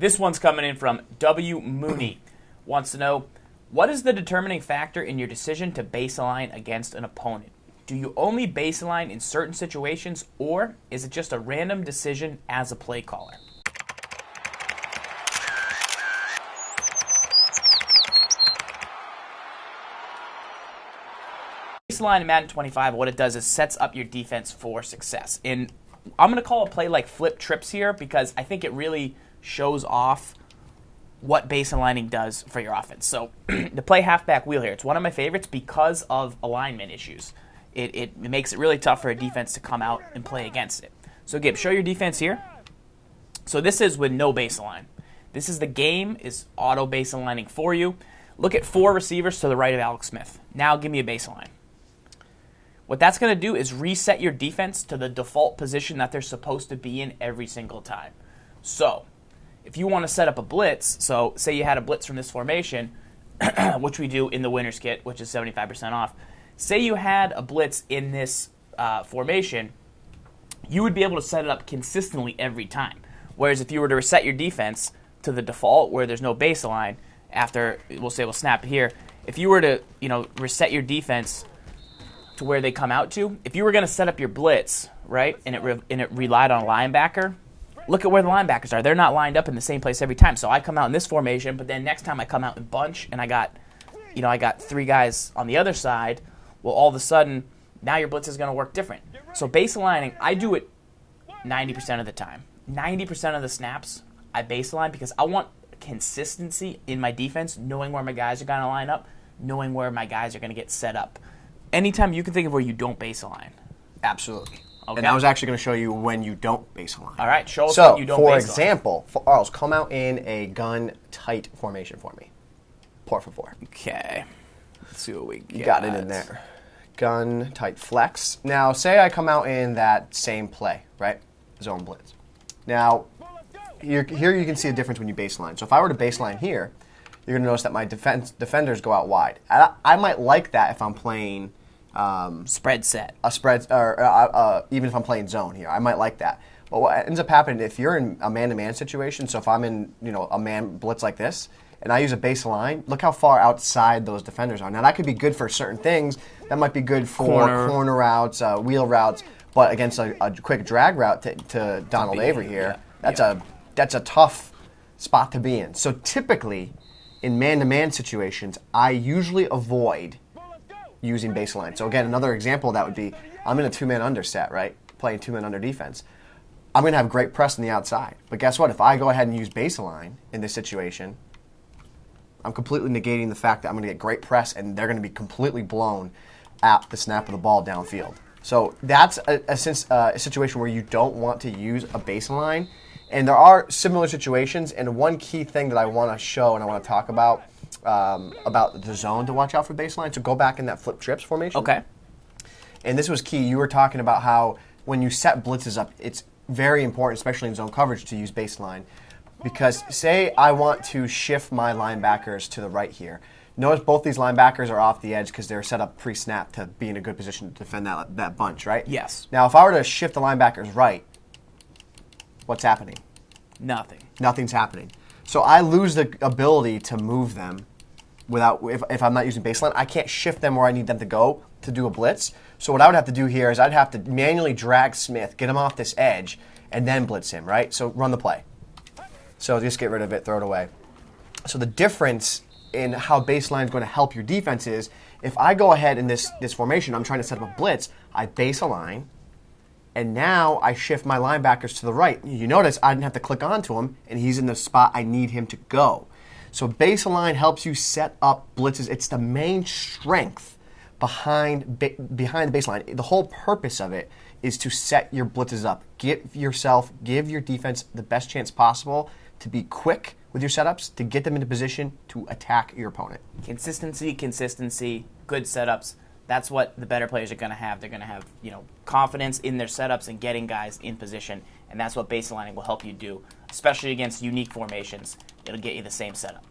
This one's coming in from W. Mooney. Wants to know, what is the determining factor in your decision to baseline against an opponent? Do you only baseline in certain situations, or is it just a random decision as a play caller? Baseline in Madden 25, what it does is sets up your defense for success. And I'm going to call a play like flip trips here because I think it really shows off what baselining does for your offense. So the play halfback wheel here, it's one of my favorites because of alignment issues. It makes it really tough for a defense to come out and play against it. So Gib, show your defense here. So this is with no baseline. This is the game is auto baselining for you. Look at 4 receivers to the right of Alex Smith. Now give me a baseline. What that's going to do is reset your defense to the default position that they're supposed to be in every single time. So if you want to set up a blitz, so say you had a blitz from this formation, which we do in the winner's kit, which is 75% off. Say you had a blitz in this formation, you would be able to set it up consistently every time. Whereas if you were to reset your defense to the default where there's no baseline, after we'll snap it here, if you were to reset your defense to where they come out to, if you were going to set up your blitz, right, and it relied on a linebacker, look at where the linebackers are. They're not lined up in the same place every time. So I come out in this formation, but then next time I come out in bunch and I got 3 guys on the other side. Well, all of a sudden, now your blitz is going to work different. So baselining, I do it 90% of the time. 90% of the snaps, I baseline because I want consistency in my defense, knowing where my guys are going to line up, knowing where my guys are going to get set up. Anytime you can think of where you don't baseline. Absolutely. Okay. And I was actually going to show you when you don't baseline. All right, show us when you don't baseline. For example, Arles, come out in a gun-tight formation for me. Por favor. Okay. Let's see what we got. You got it in there. Gun-tight flex. Now, say I come out in that same play, right? Zone blitz. Now, here you can see a difference when you baseline. So if I were to baseline here, you're going to notice that my defenders go out wide. I might like that if I'm playing spread set. A spread, or even if I'm playing zone here, I might like that. But what ends up happening if you're in a man-to-man situation, so if I'm in a man blitz like this, and I use a baseline, look how far outside those defenders are. Now that could be good for certain things. That might be good for corner routes, wheel routes, but against a quick drag route to Donald Avery here, that's a tough spot to be in. So typically, in man-to-man situations, I usually avoid using baseline. So again, another example of that would be, I'm in a 2-man under set, right? Playing 2-man under defense. I'm going to have great press on the outside. But guess what? If I go ahead and use baseline in this situation, I'm completely negating the fact that I'm going to get great press and they're going to be completely blown at the snap of the ball downfield. So that's a situation where you don't want to use a baseline. And there are similar situations, and one key thing that I want to show and I want to talk about the zone to watch out for baseline. So go back in that flip trips formation. Okay. And this was key. You were talking about how when you set blitzes up, it's very important, especially in zone coverage, to use baseline. Because say I want to shift my linebackers to the right here. Notice both these linebackers are off the edge because they're set up pre-snap to be in a good position to defend that bunch, right? Yes. Now, if I were to shift the linebackers right, what's happening? Nothing. Nothing's happening. So I lose the ability to move them without if I'm not using baseline. I can't shift them where I need them to go to do a blitz. So what I would have to do here is I'd have to manually drag Smith, get him off this edge, and then blitz him, right? So run the play. So just get rid of it, throw it away. So the difference in how baseline is going to help your defense is if I go ahead in this formation, I'm trying to set up a blitz, I base a line, and now I shift my linebackers to the right. You notice I didn't have to click onto him, and he's in the spot I need him to go. So baseline helps you set up blitzes. It's the main strength behind the baseline. The whole purpose of it is to set your blitzes up. Give your defense the best chance possible to be quick with your setups, to get them into position to attack your opponent. Consistency, good setups. That's what the better players are going to have. They're going to have, confidence in their setups and getting guys in position, and that's what baselining will help you do, especially against unique formations. It'll get you the same setup.